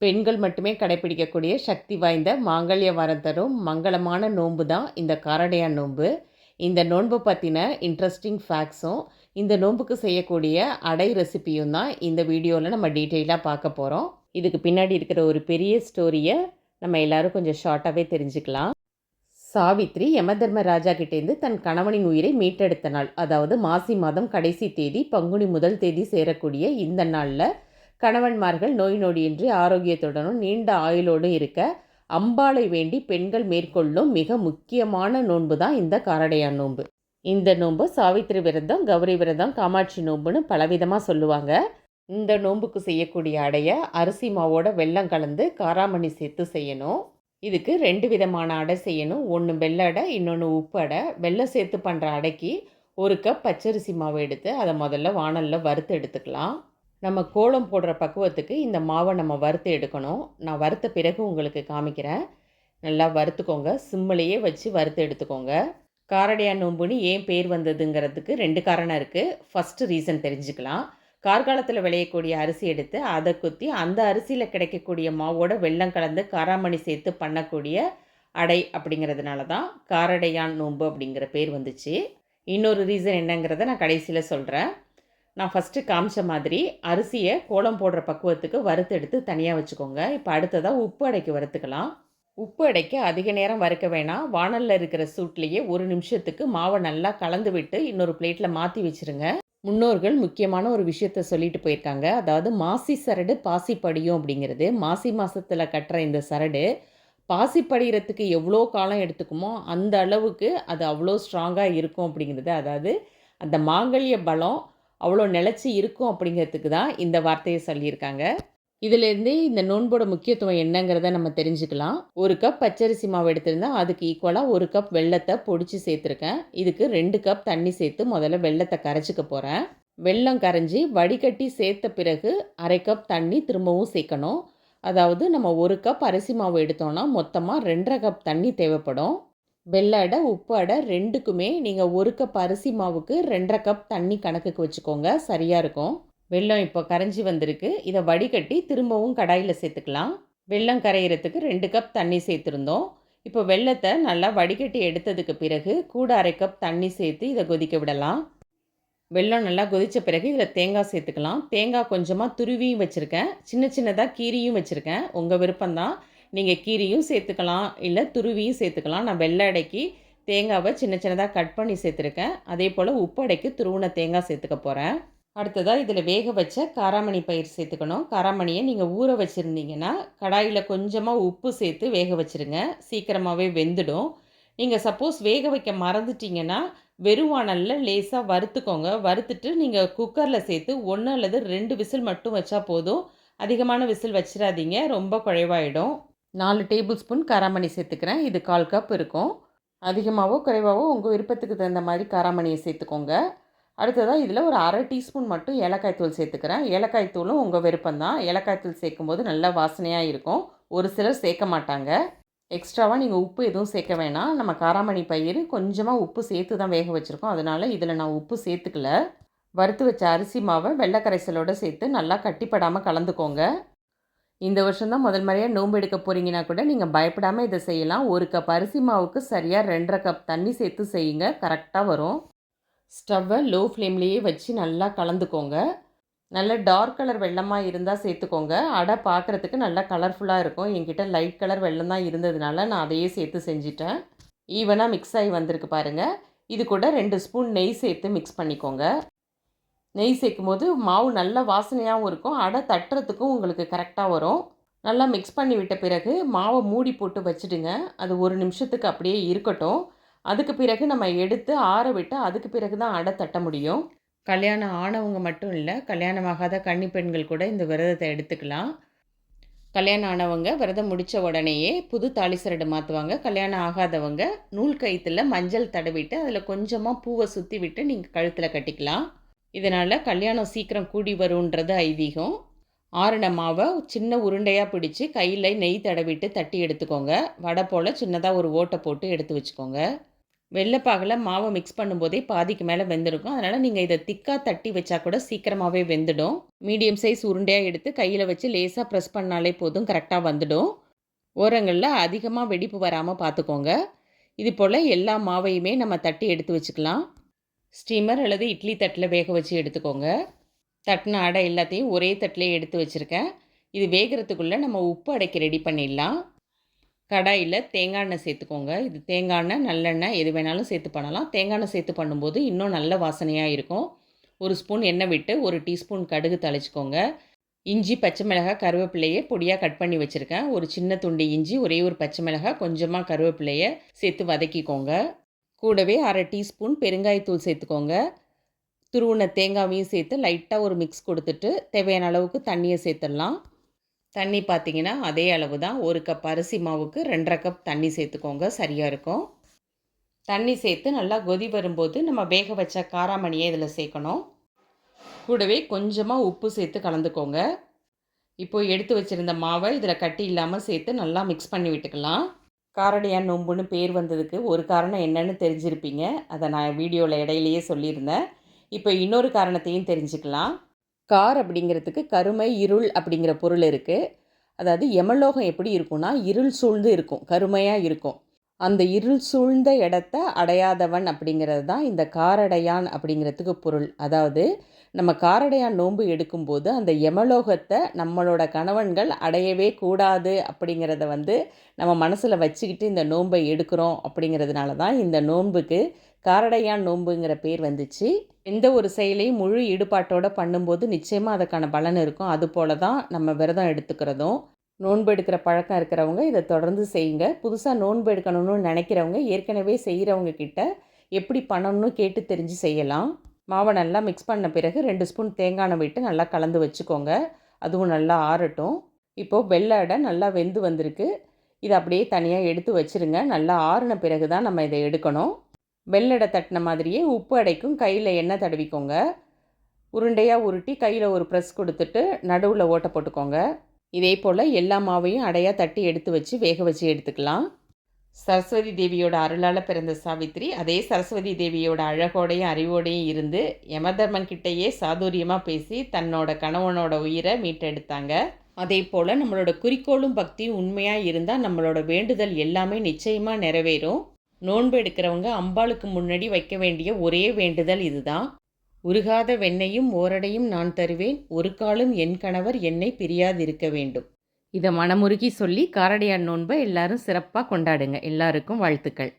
பெண்கள் மட்டுமே கடைப்பிடிக்கக்கூடிய சக்தி வாய்ந்த மாங்கல்ய வரம் தரும் மங்களமான நோன்பு தான் இந்த காரடையான் நோன்பு. இந்த நோன்பு பற்றின இன்ட்ரெஸ்டிங் ஃபேக்ட்ஸும் இந்த நோன்புக்கு செய்யக்கூடிய அடை ரெசிபியும் தான் இந்த வீடியோவில் நம்ம டீட்டெயிலாக பார்க்க போகிறோம். இதுக்கு பின்னாடி இருக்கிற ஒரு பெரிய ஸ்டோரியை நம்ம எல்லாரும் கொஞ்சம் ஷார்ட்டாகவே தெரிஞ்சுக்கலாம். சாவித்ரி யமதர்ம ராஜா கிட்டேருந்து தன் கணவனின் உயிரை மீட்டெடுத்த நாள், அதாவது மாசி மாதம் கடைசி தேதி பங்குனி முதல் தேதி சேரக்கூடிய இந்த நாளில் கணவன்மார்கள் நோய் நொடியின்றி ஆரோக்கியத்துடனும் நீண்ட ஆயுளோடும் இருக்க அம்பாளை வேண்டி பெண்கள் மேற்கொள்ளும் மிக முக்கியமான நோன்பு தான் இந்த காரடையான் நோன்பு. இந்த நோன்பு சாவித்திரி விரதம், கௌரி விரதம், காமாட்சி நோன்புன்னு பலவிதமாக சொல்லுவாங்க. இந்த நோன்புக்கு செய்யக்கூடிய அடைய அரிசி மாவோட வெல்லம் கலந்து காராமணி சேர்த்து செய்யணும். இதுக்கு 2 விதமான அடை செய்யணும். ஒன்று வெள்ளை அடை, இன்னொன்று உப்பு அடை. வெல்லம் சேர்த்து பண்ணுற அடைக்கு 1 கப் பச்சரிசி மாவு எடுத்து அதை முதல்ல வாணலில் வறுத்து எடுத்துக்கலாம். நம்ம கோலம் போடுற பக்குவத்துக்கு இந்த மாவை நம்ம வறுத்து எடுக்கணும். நான் வறுத்த பிறகு உங்களுக்கு காமிக்கிறேன். நல்லா வறுத்துக்கோங்க, சிம்மிலேயே வச்சு வறுத்து எடுத்துக்கோங்க. காரடையான் நோம்புன்னு ஏன் பேர் வந்ததுங்கிறதுக்கு 2 காரணம் இருக்குது. ஃபஸ்ட்டு ரீசன் தெரிஞ்சுக்கலாம். கார்காலத்தில் விளையக்கூடிய அரிசி எடுத்து அதை குத்தி அந்த அரிசியில் கிடைக்கக்கூடிய மாவோட வெல்லம் கலந்து காராமணி சேர்த்து பண்ணக்கூடிய அடை அப்படிங்கிறதுனால தான் காரடையான் நோன்பு அப்படிங்கிற பேர் வந்துச்சு. இன்னொரு ரீசன் என்னங்கிறத நான் கடைசியில் சொல்கிறேன். நான் ஃபஸ்ட்டு காமிச்ச மாதிரி அரிசியை கோலம் போடுற பக்குவத்துக்கு வறுத்து எடுத்து தனியாக வச்சுக்கோங்க. இப்போ அடுத்ததாக உப்பு அடைக்கு வறுத்துக்கலாம். உப்பு அடைக்கு அதிக நேரம் வறுக்க வேணாம். வாணலில் இருக்கிற சூட்லேயே 1 நிமிஷத்துக்கு மாவை நல்லா கலந்து விட்டு இன்னொரு பிளேட்டில் மாற்றி வச்சுருங்க. முன்னோர்கள் முக்கியமான ஒரு விஷயத்த சொல்லிட்டு போயிருக்காங்க. அதாவது மாசி சரடு பாசி படியும் அப்படிங்கிறது. மாசி மாதத்தில் கட்டுற இந்த சரடு பாசி படிகிறதுக்கு எவ்வளோ காலம் எடுத்துக்குமோ அந்த அளவுக்கு அது அவ்வளோ ஸ்ட்ராங்காக இருக்கும் அப்படிங்கிறது. அதாவது அந்த மாங்கல்ய பலம் அவ்வளோ நிலச்சி இருக்கும் அப்படிங்கிறதுக்கு தான் இந்த வார்த்தையை சொல்லியிருக்காங்க. இதிலேருந்தே இந்த நோன்போட முக்கியத்துவம் என்னங்கிறத நம்ம தெரிஞ்சுக்கலாம். 1 கப் பச்சரிசி மாவு எடுத்திருந்தேன், அதுக்கு ஈக்குவலாக 1 கப் வெல்லத்தை பொடிச்சு சேர்த்துருக்கேன். இதுக்கு 2 கப் தண்ணி சேர்த்து முதல்ல வெல்லத்தை கரைச்சிக்க போகிறேன். வெல்லம் கரைஞ்சி வடிகட்டி சேர்த்த பிறகு 1/2 கப் தண்ணி திரும்பவும் சேர்க்கணும். அதாவது நம்ம 1 கப் அரிசி மாவு எடுத்தோன்னா மொத்தமாக 2.5 கப் தண்ணி தேவைப்படும். வெள்ளை அடை, உப்பு அடை 2க்குமே நீங்கள் 1 கப் அரிசி மாவுக்கு 2.5 கப் தண்ணி கணக்குக்கு வச்சுக்கோங்க, சரியாக இருக்கும். வெல்லம் இப்போ கரைஞ்சி வந்திருக்கு. இதை வடிகட்டி திரும்பவும் கடாயில் சேர்த்துக்கலாம். வெல்லம் கரையிறதுக்கு 2 கப் தண்ணி சேர்த்துருந்தோம். இப்போ வெல்லத்தை நல்லா வடிகட்டி எடுத்ததுக்கு பிறகு கூட 1/2 கப் தண்ணி சேர்த்து இதை கொதிக்க விடலாம். வெல்லம் நல்லா கொதித்த பிறகு இதில் தேங்காய் சேர்த்துக்கலாம். தேங்காய் கொஞ்சமாக துருவியும் வச்சுருக்கேன், சின்ன சின்னதாக கீரியும் வச்சுருக்கேன். உங்கள் விருப்பம்தான். நீங்கள் கீரியும் சேர்த்துக்கலாம், இல்லை துருவியும் சேர்த்துக்கலாம். நான் வெள்ளை அடைக்கு தேங்காவை சின்ன சின்னதாக கட் பண்ணி சேர்த்துருக்கேன். அதே போல் உப்பு அடைக்கு துருவின தேங்காய் சேர்த்துக்க போகிறேன். அடுத்ததாக இதில் வேக வச்ச காராமணி பயிர் சேர்த்துக்கணும். காராமணியை நீங்கள் ஊற வச்சுருந்தீங்கன்னா கடாயில் கொஞ்சமாக உப்பு சேர்த்து வேக வச்சுருங்க, சீக்கிரமாகவே வெந்துடும். நீங்கள் சப்போஸ் வேக வைக்க மறந்துட்டிங்கன்னா வெறுவானலில் லேசாக வறுத்துக்கோங்க. வறுத்துட்டு நீங்கள் குக்கரில் சேர்த்து 1 அல்லது 2 விசில் மட்டும் வச்சா போதும். அதிகமான விசில் வச்சிடாதீங்க, ரொம்ப குழைவாயிடும். 4 டேபிள் ஸ்பூன் காராமணி சேர்த்துக்கிறேன். இது 1/4 கப் இருக்கும். அதிகமாகவோ குறைவாகவோ உங்கள் விருப்பத்துக்கு தகுந்த மாதிரி காராமணியை சேர்த்துக்கோங்க. அடுத்ததாக இதில் ஒரு 1/2 டீஸ்பூன் மட்டும் ஏலக்காய் தூள் சேர்த்துக்கிறேன். ஏலக்காய் தூளும் உங்கள் விருப்பம்தான். ஏலக்காய் தூள் சேர்க்கும்போது நல்லா வாசனையாக இருக்கும். ஒரு சிலர் சேர்க்க மாட்டாங்க. எக்ஸ்ட்ராவாக நீங்கள் உப்பு எதுவும் சேர்க்க வேணாம். நம்ம காராமணி பயிர் கொஞ்சமாக உப்பு சேர்த்து தான் வேக வச்சுருக்கோம். அதனால் இதில் நான் உப்பு சேர்த்துக்கல. வறுத்து வச்ச அரிசி மாவை வெள்ளை கரைசலோடு சேர்த்து நல்லா கட்டிப்படாமல் கலந்துக்கோங்க. இந்த வருஷம்தான் முதல் முறையாக நோன்பு எடுக்க போகிறீங்கன்னா கூட நீங்கள் பயப்படாமல் இதை செய்யலாம். 1 கப் அரிசி மாவுக்கு சரியாக 2.5 கப் தண்ணி சேர்த்து செய்யுங்க, கரெக்டாக வரும். ஸ்டவ்வை லோ ஃப்ளேம்லேயே வச்சு நல்லா கலந்துக்கோங்க. நல்ல டார்க் கலர் வெல்லமாக இருந்தால் சேர்த்துக்கோங்க. அடை பார்க்குறதுக்கு நல்லா கலர்ஃபுல்லாக இருக்கும். என்கிட்ட லைட் கலர் வெல்லம் தான் இருந்ததுனால நான் அதையே சேர்த்து செஞ்சிட்டேன். ஈவனாக மிக்ஸ் ஆகி வந்திருக்கு பாருங்கள். இது கூட 2 ஸ்பூன் நெய் சேர்த்து மிக்ஸ் பண்ணிக்கோங்க. நெய் சேர்க்கும் போது மாவு நல்லா வாசனையாகவும் இருக்கும், அடை தட்டுறதுக்கும் உங்களுக்கு கரெக்டாக வரும். நல்லா மிக்ஸ் பண்ணி விட்ட பிறகு மாவை மூடி போட்டு வச்சுடுங்க. அது 1 நிமிஷத்துக்கு அப்படியே இருக்கட்டும். அதுக்கு பிறகு நம்ம எடுத்து ஆற விட்டு அதுக்கு பிறகு தான் அடை தட்ட முடியும். கல்யாணம் ஆனவங்க மட்டும் இல்லை, கல்யாணமாகாத கன்னி பெண்கள் கூட இந்த விரதத்தை எடுத்துக்கலாம். கல்யாணம் ஆனவங்க விரதம் முடித்த உடனேயே புது தாலி சரடு மாற்றுவாங்க. கல்யாணம் ஆகாதவங்க நூல் கயிற்றுல மஞ்சள் தடவிட்டு அதில் கொஞ்சமாக பூவை சுற்றி விட்டு நீங்கள் கழுத்தில் கட்டிக்கலாம். இதனால் கல்யாணம் சீக்கிரம் கூடி வருன்றது ஐதீகம். ஆறின மாவை சின்ன உருண்டையாக பிடிச்சி கையில் நெய் தடவிட்டு தட்டி எடுத்துக்கோங்க. வடை போல் சின்னதாக ஒரு ஓட்டை போட்டு எடுத்து வச்சுக்கோங்க. வெள்ளைப்பாகில் மாவை மிக்ஸ் பண்ணும்போதே பாதிக்கு மேலே வெந்திருக்கும். அதனால் நீங்கள் இதை திக்காக தட்டி வச்சா கூட சீக்கிரமாகவே வெந்துடும். மீடியம் சைஸ் உருண்டையாக எடுத்து கையில் வச்சு லேசாக ப்ரெஸ் பண்ணாலே போதும், கரெக்டாக வந்துடும். ஓரங்களில் அதிகமாக வெடிப்பு வராமல் பார்த்துக்கோங்க. இது போல் எல்லா மாவையுமே நம்ம தட்டி எடுத்து வச்சுக்கலாம். ஸ்டீமர் அல்லது இட்லி தட்டில் வேக வச்சு எடுத்துக்கோங்க. தட்டின அடை எல்லாத்தையும் ஒரே தட்டிலே எடுத்து வச்சுருக்கேன். இது வேகிறதுக்குள்ளே நம்ம உப்பு அடைக்க ரெடி பண்ணிடலாம். கடாயில் தேங்காய் எண்ணெய் சேர்த்துக்கோங்க. இது தேங்காய் எண்ணெய், நல்லெண்ணெய் எது வேணாலும் சேர்த்து பண்ணலாம். தேங்காய் எண்ணெய் சேர்த்து பண்ணும்போது இன்னும் நல்ல வாசனையாக இருக்கும். 1 ஸ்பூன் எண்ணெய் விட்டு 1 டீஸ்பூன் கடுகு தாளிச்சுக்கோங்க. இஞ்சி, பச்சை மிளகாய், கருவேப்பிலையை பொடியாக கட் பண்ணி வச்சுருக்கேன். ஒரு சின்ன துண்டு இஞ்சி, ஒரே ஒரு பச்சை மிளகாய், கொஞ்சமாக கருவேப்பிலையை சேர்த்து வதக்கிக்கோங்க. கூடவே 1/2 டீஸ்பூன் பெருங்காயத்தூள் சேர்த்துக்கோங்க. துருவின தேங்காவையும் சேர்த்து லைட்டாக ஒரு மிக்ஸ் கொடுத்துட்டு தேவையான அளவுக்கு தண்ணியை சேர்த்துடலாம். தண்ணி பார்த்திங்கன்னா அதே அளவு தான். 1 கப் அரிசி மாவுக்கு 2.5 கப் தண்ணி சேர்த்துக்கோங்க, சரியாக இருக்கும். தண்ணி சேர்த்து நல்லா கொதி வரும்போது நம்ம வேக வச்ச காராமணியை இதில் சேர்க்கணும். கூடவே கொஞ்சமாக உப்பு சேர்த்து கலந்துக்கோங்க. இப்போது எடுத்து வச்சுருந்த மாவை இதில் கட்டி இல்லாமல் சேர்த்து நல்லா மிக்ஸ் பண்ணி விட்டுக்கலாம். காரடையான் நோம்புன்னு பேர் வந்ததுக்கு ஒரு காரணம் என்னன்னு தெரிஞ்சிருப்பீங்க. அதை நான் வீடியோவில் இடையிலேயே சொல்லியிருந்தேன். இப்போ இன்னொரு காரணத்தையும் தெரிஞ்சுக்கலாம். கார் அப்படிங்கிறதுக்கு கருமை, இருள் அப்படிங்கிற பொருள் இருக்குது. அதாவது யமலோகம் எப்படி இருக்கும்னா இருள் சூழ்ந்து இருக்கும், கருமையாக இருக்கும். அந்த இருள் சூழ்ந்த இடத்த அடையாதவன் அப்படிங்கிறது தான் இந்த காரடையான் அப்படிங்கிறதுக்கு பொருள். அதாவது நம்ம காரடையான் நோன்பு எடுக்கும்போது அந்த யமலோகத்தை நம்மளோட கணவன்கள் அடையவே கூடாது அப்படிங்கிறத நம்ம மனசில் வச்சுக்கிட்டு இந்த நோன்பை எடுக்கிறோம். அப்படிங்கிறதுனால தான் இந்த நோன்புக்கு காரடையான் நோன்புங்கிற பேர் வந்துச்சு. எந்த ஒரு செயலையும் முழு ஈடுபாட்டோடு பண்ணும்போது நிச்சயமாக அதுக்கான பலன் இருக்கும். அதுபோல தான் நம்ம விரதம் எடுத்துக்கிறதும். நோன்பு எடுக்கிற பழக்கம் இருக்கிறவங்க இதை தொடர்ந்து செய்யுங்க. புதுசாக நோன்பு எடுக்கணும்னு நினைக்கிறவங்க ஏற்கனவே செய்கிறவங்க கிட்ட எப்படி பண்ணணும்னு கேட்டு தெரிஞ்சு செய்யலாம். மாவை நல்லா மிக்ஸ் பண்ண பிறகு 2 ஸ்பூன் தேங்காய் எண்ணெய் விட்டு நல்லா கலந்து வச்சுக்கோங்க. அதுவும் நல்லா ஆறட்டும். இப்போது வெள்ளை அடை நல்லா வெந்து வந்திருக்கு. இதை அப்படியே தனியாக எடுத்து வச்சுருங்க. நல்லா ஆறின பிறகு தான் நம்ம இதை எடுக்கணும். வெள்ளடை தட்டின மாதிரியே உப்பு அடைக்கும் கையில் எண்ணெய் தடவிக்கோங்க. உருண்டையாக உருட்டி கையில் ஒரு ப்ரெஸ் கொடுத்துட்டு நடுவில் ஓட்டை போட்டுக்கோங்க. இதே போல் எல்லா மாவையும் அடையாக தட்டி எடுத்து வச்சு வேக வச்சு எடுத்துக்கலாம். சரஸ்வதி தேவியோட அருளால் பிறந்த சாவித்திரி அதே சரஸ்வதி தேவியோட அழகோடையும் அறிவோடையும் இருந்து யமதர்மன்கிட்டேயே சாதுரியமாக பேசி தன்னோட கணவனோட உயிரை மீட்டெடுத்தாங்க. அதே போல் நம்மளோட குறிக்கோளும் பக்தியும் உண்மையாக இருந்தால் நம்மளோட வேண்டுதல் எல்லாமே நிச்சயமாக நிறைவேறும். நோன்பு எடுக்கிறவங்க அம்பாளுக்கு முன்னாடி வைக்க வேண்டிய ஒரே வேண்டுதல் இதுதான். உருகாத வெண்ணையும் ஓரடையும் நான் தருவேன், ஒரு காலும் என் கணவர் என்னை பிரியாதிருக்க வேண்டும். இதை மனமுருகி சொல்லி காரடையான் நோன்பை எல்லாரும் சிறப்பாக கொண்டாடுங்க. எல்லாருக்கும் வாழ்த்துக்கள்.